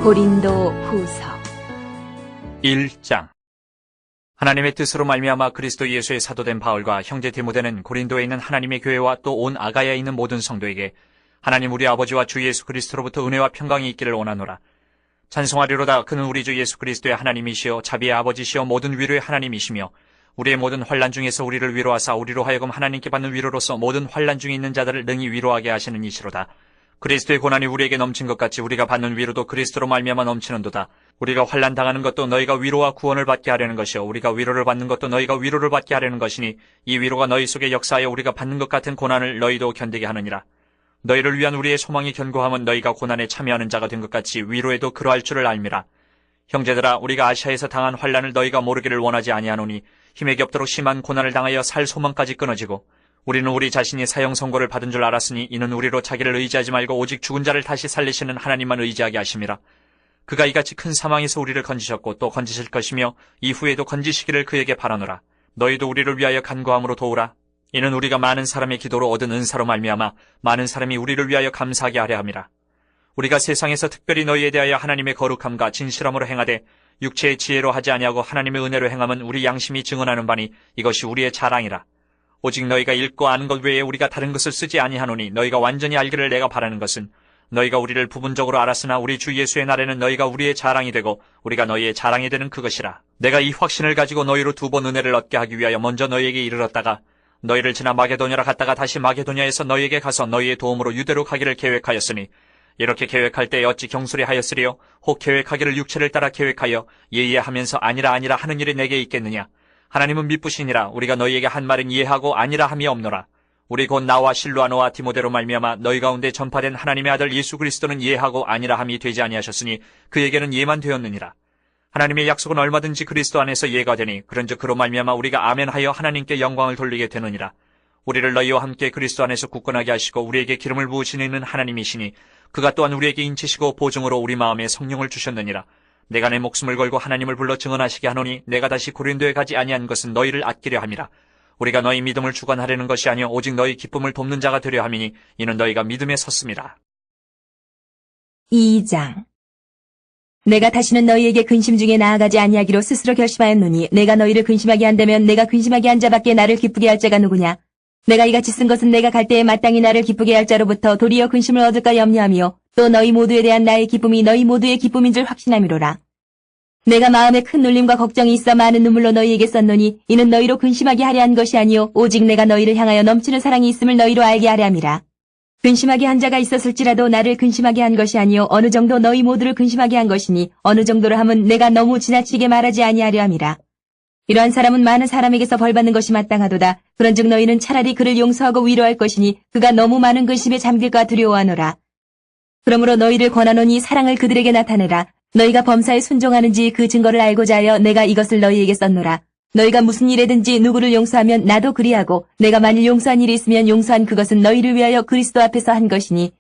고린도 후서 1장. 하나님의 뜻으로 말미암아 그리스도 예수의 사도된 바울과 형제 디모데는 고린도에 있는 하나님의 교회와 또 온 아가야에 있는 모든 성도에게 하나님 우리 아버지와 주 예수 그리스도로부터 은혜와 평강이 있기를 원하노라. 찬송하리로다. 그는 우리 주 예수 그리스도의 하나님이시여 자비의 아버지시여 모든 위로의 하나님이시며 우리의 모든 환난 중에서 우리를 위로하사 우리로 하여금 하나님께 받는 위로로서 모든 환난 중에 있는 자들을 능히 위로하게 하시는 이시로다. 그리스도의 고난이 우리에게 넘친 것 같이 우리가 받는 위로도 그리스도로 말미암아 넘치는도다. 우리가 환난 당하는 것도 너희가 위로와 구원을 받게 하려는 것이요 우리가 위로를 받는 것도 너희가 위로를 받게 하려는 것이니 이 위로가 너희 속에 역사하여 우리가 받는 것 같은 고난을 너희도 견디게 하느니라. 너희를 위한 우리의 소망이 견고함은 너희가 고난에 참여하는 자가 된 것 같이 위로에도 그러할 줄을 알미라. 형제들아, 우리가 아시아에서 당한 환난을 너희가 모르기를 원하지 아니하노니 힘에 겹도록 심한 고난을 당하여 살 소망까지 끊어지고 우리는 우리 자신이 사형 선고를 받은 줄 알았으니 이는 우리로 자기를 의지하지 말고 오직 죽은 자를 다시 살리시는 하나님만 의지하게 하심이라. 그가 이같이 큰 사망에서 우리를 건지셨고 또 건지실 것이며 이후에도 건지시기를 그에게 바라노라. 너희도 우리를 위하여 간구함으로 도우라. 이는 우리가 많은 사람의 기도로 얻은 은사로 말미암아 많은 사람이 우리를 위하여 감사하게 하려 함이라. 우리가 세상에서 특별히 너희에 대하여 하나님의 거룩함과 진실함으로 행하되 육체의 지혜로 하지 아니하고 하나님의 은혜로 행함은 우리 양심이 증언하는 바니 이것이 우리의 자랑이라. 오직 너희가 읽고 아는 것 외에 우리가 다른 것을 쓰지 아니하노니 너희가 완전히 알기를 내가 바라는 것은 너희가 우리를 부분적으로 알았으나 우리 주 예수의 날에는 너희가 우리의 자랑이 되고 우리가 너희의 자랑이 되는 그것이라. 내가 이 확신을 가지고 너희로 두 번 은혜를 얻게 하기 위하여 먼저 너희에게 이르렀다가 너희를 지나 마게도냐로 갔다가 다시 마게도냐에서 너희에게 가서 너희의 도움으로 유대로 가기를 계획하였으니 이렇게 계획할 때 어찌 경솔히 하였으리요? 혹 계획하기를 육체를 따라 계획하여 예의하면서 아니라 하는 일이 내게 있겠느냐? 하나님은 미쁘시니라. 우리가 너희에게 한 말은 이해하고 아니라 함이 없노라. 우리 곧 나와 실루아노와 디모데로 말미암아 너희 가운데 전파된 하나님의 아들 예수 그리스도는 이해하고 아니라 함이 되지 아니하셨으니 그에게는 예만 되었느니라. 하나님의 약속은 얼마든지 그리스도 안에서 예가 되니 그런즉 그로 말미암아 우리가 아멘하여 하나님께 영광을 돌리게 되느니라. 우리를 너희와 함께 그리스도 안에서 굳건하게 하시고 우리에게 기름을 부으시는 하나님이시니 그가 또한 우리에게 인치시고 보증으로 우리 마음에 성령을 주셨느니라. 내가 내 목숨을 걸고 하나님을 불러 증언하시게 하노니 내가 다시 고린도에 가지 아니한 것은 너희를 아끼려 함이라. 우리가 너희 믿음을 주관하려는 것이 아니요 오직 너희 기쁨을 돕는 자가 되려 함이니 이는 너희가 믿음에 섰음이라. 2장. 내가 다시는 너희에게 근심 중에 나아가지 아니하기로 스스로 결심하였노니 내가 너희를 근심하게 한다면 내가 근심하게 한 자밖에 나를 기쁘게 할 자가 누구냐? 내가 이같이 쓴 것은 내가 갈 때에 마땅히 나를 기쁘게 할 자로부터 도리어 근심을 얻을까 염려하며 또 너희 모두에 대한 나의 기쁨이 너희 모두의 기쁨인 줄 확신함이로라. 내가 마음에 큰 눌림과 걱정이 있어 많은 눈물로 너희에게 썼노니 이는 너희로 근심하게 하려 한 것이 아니요 오직 내가 너희를 향하여 넘치는 사랑이 있음을 너희로 알게 하려 함이라. 근심하게 한 자가 있었을지라도 나를 근심하게 한 것이 아니요 어느 정도 너희 모두를 근심하게 한 것이니 어느 정도로 함은 내가 너무 지나치게 말하지 아니하려 함이라. 이러한 사람은 많은 사람에게서 벌받는 것이 마땅하도다. 그런즉 너희는 차라리 그를 용서하고 위로할 것이니 그가 너무 많은 근심에 잠길까 두려워하노라. 그러므로 너희를 권하노니 사랑을 그들에게 나타내라. 너희가 범사에 순종하는지 그 증거를 알고자 하여 내가 이것을 너희에게 썼노라. 너희가 무슨 일에든지 누구를 용서하면 나도 그리하고 내가 만일 용서한 일이 있으면 용서한 그것은 너희를 위하여 그리스도 앞에서 한 것이니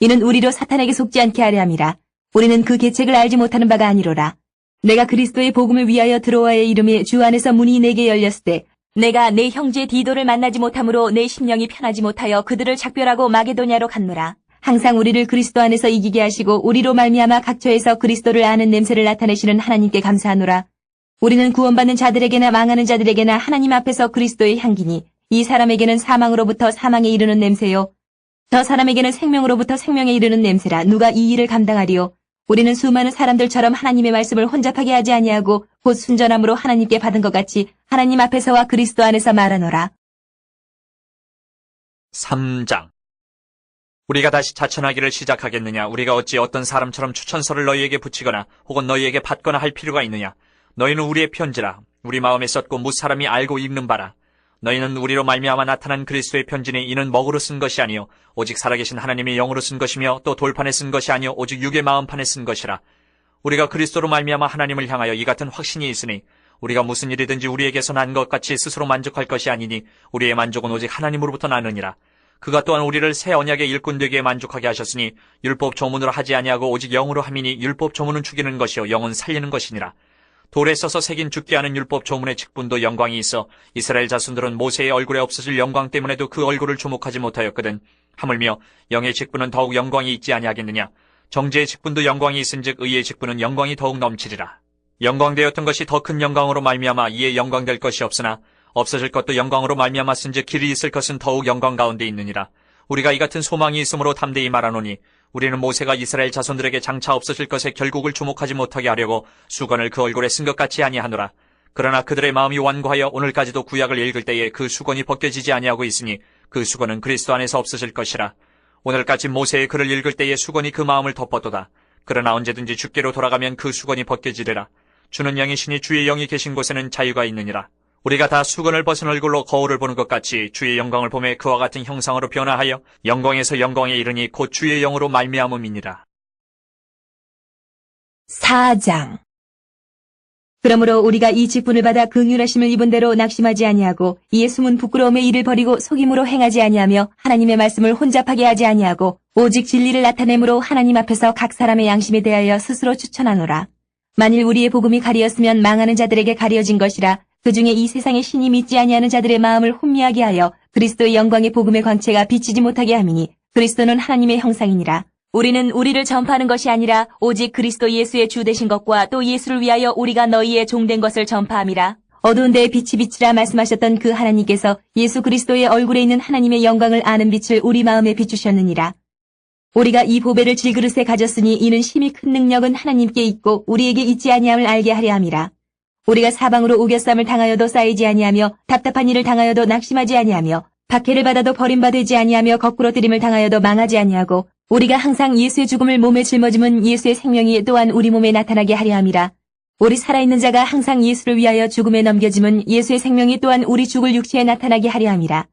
이는 우리로 사탄에게 속지 않게 하려 함이라. 우리는 그 계책을 알지 못하는 바가 아니로라. 내가 그리스도의 복음을 위하여 드로아의 이름에 주 안에서 문이 내게 열렸을 때 내가 내 형제 디도를 만나지 못함으로 내 심령이 편하지 못하여 그들을 작별하고 마게도냐로 갔노라. 항상 우리를 그리스도 안에서 이기게 하시고 우리로 말미암아 각처에서 그리스도를 아는 냄새를 나타내시는 하나님께 감사하노라. 우리는 구원받는 자들에게나 망하는 자들에게나 하나님 앞에서 그리스도의 향기니 이 사람에게는 사망으로부터 사망에 이르는 냄새요 저 사람에게는 생명으로부터 생명에 이르는 냄새라. 누가 이 일을 감당하리요? 우리는 수많은 사람들처럼 하나님의 말씀을 혼잡하게 하지 아니하고 곧 순전함으로 하나님께 받은 것 같이 하나님 앞에서와 그리스도 안에서 말하노라. 3장. 우리가 다시 자천하기를 시작하겠느냐? 우리가 어찌 어떤 사람처럼 추천서를 너희에게 붙이거나 혹은 너희에게 받거나 할 필요가 있느냐? 너희는 우리의 편지라. 우리 마음에 썼고 무사람이 알고 읽는 바라. 너희는 우리로 말미암아 나타난 그리스도의 편지니 이는 먹으로 쓴 것이 아니요 오직 살아계신 하나님의 영으로 쓴 것이며 또 돌판에 쓴 것이 아니요 오직 육의 마음판에 쓴 것이라. 우리가 그리스도로 말미암아 하나님을 향하여 이 같은 확신이 있으니 우리가 무슨 일이든지 우리에게서 난 것 같이 스스로 만족할 것이 아니니 우리의 만족은 오직 하나님으로부터 나느니라. 그가 또한 우리를 새 언약의 일꾼 되기에 만족하게 하셨으니 율법 조문으로 하지 아니하고 오직 영으로 함이니 율법 조문은 죽이는 것이요 영은 살리는 것이니라. 돌에 써서 새긴 죽게 하는 율법 조문의 직분도 영광이 있어 이스라엘 자손들은 모세의 얼굴에 없어질 영광 때문에도 그 얼굴을 주목하지 못하였거든. 하물며 영의 직분은 더욱 영광이 있지 아니하겠느냐? 정죄의 직분도 영광이 있은즉 의의 직분은 영광이 더욱 넘치리라. 영광되었던 것이 더 큰 영광으로 말미암아 이에 영광될 것이 없으나 없어질 것도 영광으로 말미암았은즉 길이 있을 것은 더욱 영광 가운데 있느니라. 우리가 이 같은 소망이 있으므로 담대히 말하노니 우리는 모세가 이스라엘 자손들에게 장차 없어질 것에 결국을 주목하지 못하게 하려고 수건을 그 얼굴에 쓴 것 같이 아니하노라. 그러나 그들의 마음이 완고하여 오늘까지도 구약을 읽을 때에 그 수건이 벗겨지지 아니하고 있으니 그 수건은 그리스도 안에서 없어질 것이라. 오늘까지 모세의 글을 읽을 때에 수건이 그 마음을 덮었도다. 그러나 언제든지 주께로 돌아가면 그 수건이 벗겨지리라. 주는 영이시니 주의 영이 계신 곳에는 자유가 있느니라. 우리가 다 수건을 벗은 얼굴로 거울을 보는 것 같이 주의 영광을 보매 그와 같은 형상으로 변화하여 영광에서 영광에 이르니 곧 주의 영으로 말미암음이니라. 4장. 그러므로 우리가 이 직분을 받아 긍휼하심을 입은 대로 낙심하지 아니하고 이에 숨은 부끄러움의 일을 버리고 속임으로 행하지 아니하며 하나님의 말씀을 혼잡하게 하지 아니하고 오직 진리를 나타내므로 하나님 앞에서 각 사람의 양심에 대하여 스스로 추천하노라. 만일 우리의 복음이 가리었으면 망하는 자들에게 가려진 것이라. 그 중에 이 세상의 신이 믿지 아니하는 자들의 마음을 혼미하게 하여 그리스도의 영광의 복음의 광채가 비치지 못하게 함이니 그리스도는 하나님의 형상이니라. 우리는 우리를 전파하는 것이 아니라 오직 그리스도 예수의 주 되신 것과 또 예수를 위하여 우리가 너희의 종된 것을 전파함이라. 어두운 데에 빛이 비치라 말씀하셨던 그 하나님께서 예수 그리스도의 얼굴에 있는 하나님의 영광을 아는 빛을 우리 마음에 비추셨느니라. 우리가 이 보배를 질그릇에 가졌으니 이는 심히 큰 능력은 하나님께 있고 우리에게 있지 아니함을 알게 하려 함이라. 우리가 사방으로 우겨쌈을 당하여도 쌓이지 아니하며 답답한 일을 당하여도 낙심하지 아니하며 박해를 받아도 버림받지 아니하며 거꾸로 뜨림을 당하여도 망하지 아니하고 우리가 항상 예수의 죽음을 몸에 짊어짐은 예수의 생명이 또한 우리 몸에 나타나게 하려 함이라. 우리 살아있는 자가 항상 예수를 위하여 죽음에 넘겨짐은 예수의 생명이 또한 우리 죽을 육체에 나타나게 하려 함이라.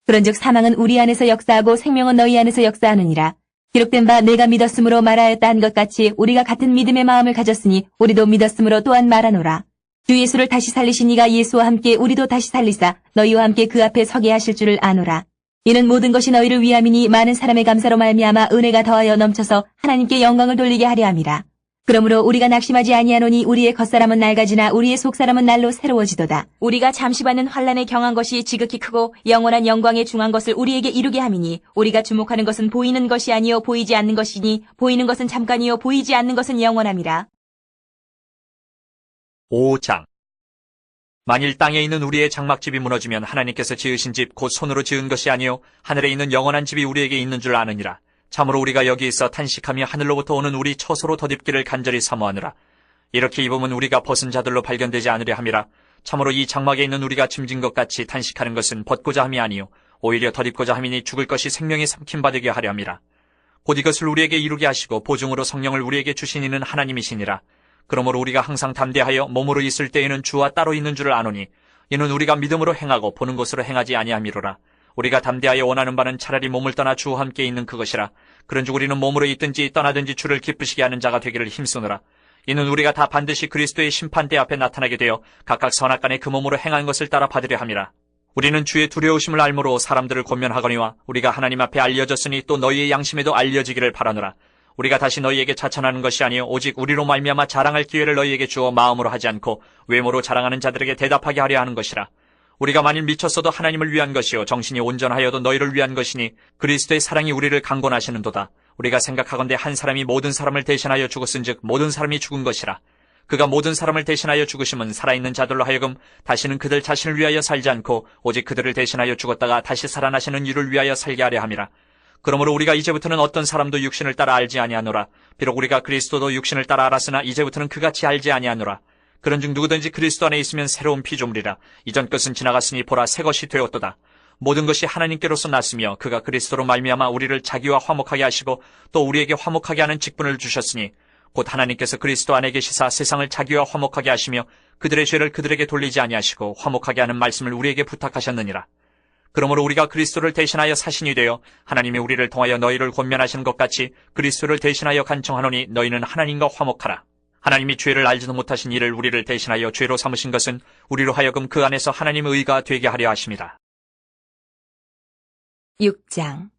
그런즉 사망은 우리 안에서 역사하고 생명은 너희 안에서 역사하느니라. 기록된 바 내가 믿었으므로 말하였다 한 것 같이 우리가 같은 믿음의 마음을 가졌으니 우리도 믿었으므로 또한 말하노라. 주 예수를 다시 살리신 이가 예수와 함께 우리도 다시 살리사 너희와 함께 그 앞에 서게 하실 줄을 아노라. 이는 모든 것이 너희를 위함이니 많은 사람의 감사로 말미암아 은혜가 더하여 넘쳐서 하나님께 영광을 돌리게 하려 함이라. 그러므로 우리가 낙심하지 아니하노니 우리의 겉사람은 낡아지나 우리의 속사람은 날로 새로워지도다. 우리가 잠시 받는 환난에 경한 것이 지극히 크고 영원한 영광에 중한 것을 우리에게 이루게 함이니 우리가 주목하는 것은 보이는 것이 아니요 보이지 않는 것이니 보이는 것은 잠깐이요 보이지 않는 것은 영원함이라. 5장. 만일 땅에 있는 우리의 장막집이 무너지면 하나님께서 지으신 집 곧 손으로 지은 것이 아니요 하늘에 있는 영원한 집이 우리에게 있는 줄 아느니라. 참으로 우리가 여기 있어 탄식하며 하늘로부터 오는 우리 처소로 덧입기를 간절히 사모하느라. 이렇게 입으면 우리가 벗은 자들로 발견되지 않으려 함이라. 참으로 이 장막에 있는 우리가 짐진 것 같이 탄식하는 것은 벗고자 함이 아니요 오히려 덧입고자 함이니 죽을 것이 생명에 삼킴받게 하려 함이라. 곧 이것을 우리에게 이루게 하시고 보증으로 성령을 우리에게 주신 이는 하나님이시니라. 그러므로 우리가 항상 담대하여 몸으로 있을 때에는 주와 따로 있는 줄을 아노니 이는 우리가 믿음으로 행하고 보는 것으로 행하지 아니함이로라. 우리가 담대하여 원하는 바는 차라리 몸을 떠나 주와 함께 있는 그것이라. 그런즉 우리는 몸으로 있든지 떠나든지 주를 기쁘시게 하는 자가 되기를 힘쓰노라. 이는 우리가 다 반드시 그리스도의 심판대 앞에 나타나게 되어 각각 선악간에 그 몸으로 행한 것을 따라 받으려 함이라. 우리는 주의 두려우심을 알므로 사람들을 권면하거니와 우리가 하나님 앞에 알려졌으니 또 너희의 양심에도 알려지기를 바라노라. 우리가 다시 너희에게 자천하는 것이 아니요 오직 우리로 말미암아 자랑할 기회를 너희에게 주어 마음으로 하지 않고 외모로 자랑하는 자들에게 대답하게 하려 하는 것이라. 우리가 만일 미쳤어도 하나님을 위한 것이요 정신이 온전하여도 너희를 위한 것이니 그리스도의 사랑이 우리를 강권하시는도다. 우리가 생각하건대 한 사람이 모든 사람을 대신하여 죽었은즉 모든 사람이 죽은 것이라. 그가 모든 사람을 대신하여 죽으심은 살아있는 자들로 하여금 다시는 그들 자신을 위하여 살지 않고 오직 그들을 대신하여 죽었다가 다시 살아나시는 이를 위하여 살게 하려 함이라. 그러므로 우리가 이제부터는 어떤 사람도 육신을 따라 알지 아니하노라. 비록 우리가 그리스도도 육신을 따라 알았으나 이제부터는 그같이 알지 아니하노라. 그런즉 누구든지 그리스도 안에 있으면 새로운 피조물이라. 이전 것은 지나갔으니 보라 새 것이 되었도다. 모든 것이 하나님께로서 났으며 그가 그리스도로 말미암아 우리를 자기와 화목하게 하시고 또 우리에게 화목하게 하는 직분을 주셨으니 곧 하나님께서 그리스도 안에 계시사 세상을 자기와 화목하게 하시며 그들의 죄를 그들에게 돌리지 아니하시고 화목하게 하는 말씀을 우리에게 부탁하셨느니라. 그러므로 우리가 그리스도를 대신하여 사신이 되어 하나님이 우리를 통하여 너희를 권면하시는 것 같이 그리스도를 대신하여 간청하노니 너희는 하나님과 화목하라. 하나님이 죄를 알지도 못하신 이를 우리를 대신하여 죄로 삼으신 것은 우리로 하여금 그 안에서 하나님의 의가 되게 하려 하심이라. 6장.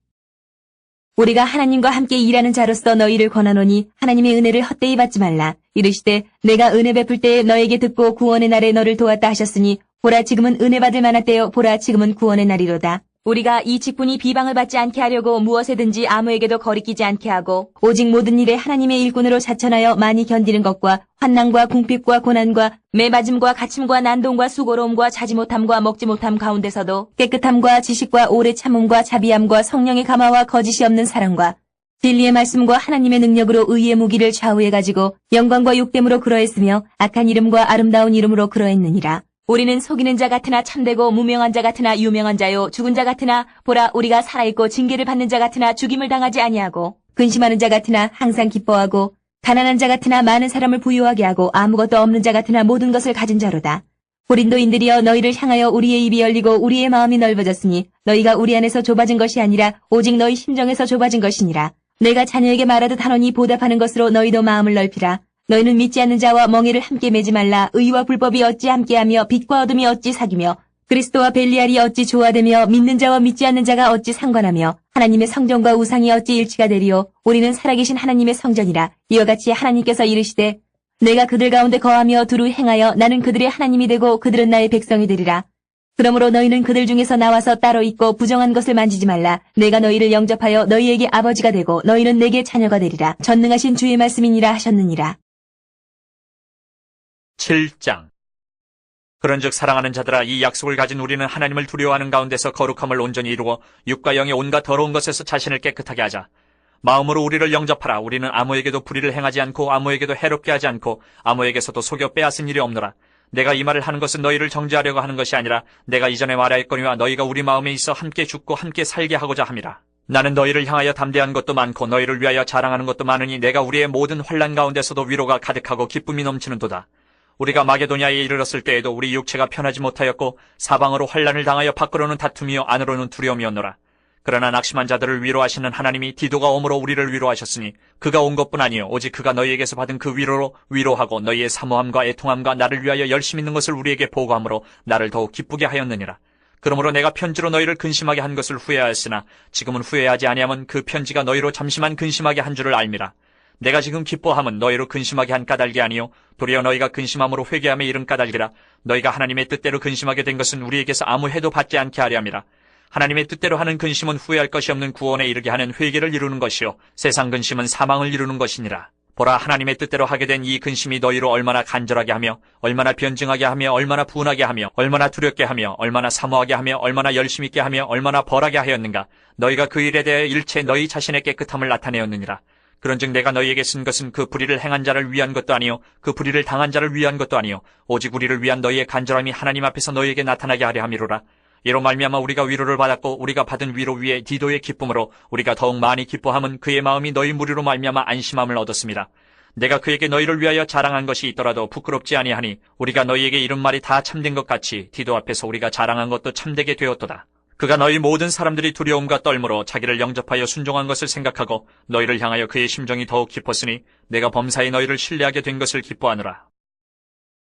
우리가 하나님과 함께 일하는 자로서 너희를 권하노니 하나님의 은혜를 헛되이 받지 말라. 이르시되 내가 은혜 베풀 때에 너에게 듣고 구원의 날에 너를 도왔다 하셨으니 보라 지금은 은혜 받을 만한 때요 보라 지금은 구원의 날이로다. 우리가 이 직분이 비방을 받지 않게 하려고 무엇에든지 아무에게도 거리끼지 않게 하고 오직 모든 일에 하나님의 일꾼으로 자천하여 많이 견디는 것과 환난과 궁핍과 고난과 매맞음과 갇힘과 난동과 수고로움과 자지 못함과 먹지 못함 가운데서도 깨끗함과 지식과 오래 참음과 자비함과 성령의 감화와 거짓이 없는 사랑과 진리의 말씀과 하나님의 능력으로 의의 무기를 좌우해 가지고 영광과 욕됨으로 그러했으며 악한 이름과 아름다운 이름으로 그러했느니라. 우리는 속이는 자 같으나 참되고 무명한 자 같으나 유명한 자요 죽은 자 같으나 보라 우리가 살아있고 징계를 받는 자 같으나 죽임을 당하지 아니하고 근심하는 자 같으나 항상 기뻐하고 가난한 자 같으나 많은 사람을 부유하게 하고 아무것도 없는 자 같으나 모든 것을 가진 자로다. 고린도인들이여 너희를 향하여 우리의 입이 열리고 우리의 마음이 넓어졌으니 너희가 우리 안에서 좁아진 것이 아니라 오직 너희 심정에서 좁아진 것이니라. 내가 자녀에게 말하듯 하노니 보답하는 것으로 너희도 마음을 넓히라. 너희는 믿지 않는 자와 멍에를 함께 매지 말라. 의와 불법이 어찌 함께하며 빛과 어둠이 어찌 사귀며 그리스도와 벨리알이 어찌 조화되며 믿는 자와 믿지 않는 자가 어찌 상관하며 하나님의 성전과 우상이 어찌 일치가 되리요. 우리는 살아계신 하나님의 성전이라. 이와 같이 하나님께서 이르시되 내가 그들 가운데 거하며 두루 행하여 나는 그들의 하나님이 되고 그들은 나의 백성이 되리라. 그러므로 너희는 그들 중에서 나와서 따로 있고 부정한 것을 만지지 말라. 내가 너희를 영접하여 너희에게 아버지가 되고 너희는 내게 자녀가 되리라. 전능하신 주의 말씀이니라 하셨느니라. 7장. 그런즉 사랑하는 자들아 이 약속을 가진 우리는 하나님을 두려워하는 가운데서 거룩함을 온전히 이루고 육과 영의 온갖 더러운 것에서 자신을 깨끗하게 하자. 마음으로 우리를 영접하라. 우리는 아무에게도 불의를 행하지 않고 아무에게도 해롭게 하지 않고 아무에게서도 속여 빼앗은 일이 없노라. 내가 이 말을 하는 것은 너희를 정죄하려고 하는 것이 아니라 내가 이전에 말하였거니와 너희가 우리 마음에 있어 함께 죽고 함께 살게 하고자 함이라. 나는 너희를 향하여 담대한 것도 많고 너희를 위하여 자랑하는 것도 많으니 내가 우리의 모든 환난 가운데서도 위로가 가득하고 기쁨이 넘치는도다. 우리가 마게도냐에 이르렀을 때에도 우리 육체가 편하지 못하였고 사방으로 환난을 당하여 밖으로는 다툼이요 안으로는 두려움이었노라. 그러나 낙심한 자들을 위로하시는 하나님이 디도가 오므로 우리를 위로하셨으니 그가 온 것뿐 아니요 오직 그가 너희에게서 받은 그 위로로 위로하고 너희의 사모함과 애통함과 나를 위하여 열심 있는 것을 우리에게 보고함으로 나를 더욱 기쁘게 하였느니라. 그러므로 내가 편지로 너희를 근심하게 한 것을 후회하였으나 지금은 후회하지 아니하면 그 편지가 너희로 잠시만 근심하게 한 줄을 알미라. 내가 지금 기뻐함은 너희로 근심하게 한 까닭이 아니요 도리어 너희가 근심함으로 회개함에 이른 까닭이라. 너희가 하나님의 뜻대로 근심하게 된 것은 우리에게서 아무 해도 받지 않게 하려 함이라. 하나님의 뜻대로 하는 근심은 후회할 것이 없는 구원에 이르게 하는 회개를 이루는 것이요 세상 근심은 사망을 이루는 것이니라. 보라 하나님의 뜻대로 하게 된 이 근심이 너희로 얼마나 간절하게 하며 얼마나 변증하게 하며 얼마나 분하게 하며 얼마나 두렵게 하며 얼마나 사모하게 하며 얼마나 열심 있게 하며 얼마나 벌하게 하였는가. 너희가 그 일에 대해 일체 너희 자신의 깨끗함을 나타내었느니라. 그런즉 내가 너희에게 쓴 것은 그 불의를 행한 자를 위한 것도 아니요 그 불의를 당한 자를 위한 것도 아니요 오직 우리를 위한 너희의 간절함이 하나님 앞에서 너희에게 나타나게 하려 함이로라. 이로 말미암아 우리가 위로를 받았고 우리가 받은 위로 위에 디도의 기쁨으로 우리가 더욱 많이 기뻐함은 그의 마음이 너희 무리로 말미암아 안심함을 얻었습니다. 내가 그에게 너희를 위하여 자랑한 것이 있더라도 부끄럽지 아니하니 우리가 너희에게 이른 말이 다 참된 것 같이 디도 앞에서 우리가 자랑한 것도 참되게 되었도다. 그가 너희 모든 사람들이 두려움과 떨므로 자기를 영접하여 순종한 것을 생각하고 너희를 향하여 그의 심정이 더욱 깊었으니 내가 범사에 너희를 신뢰하게 된 것을 기뻐하노라.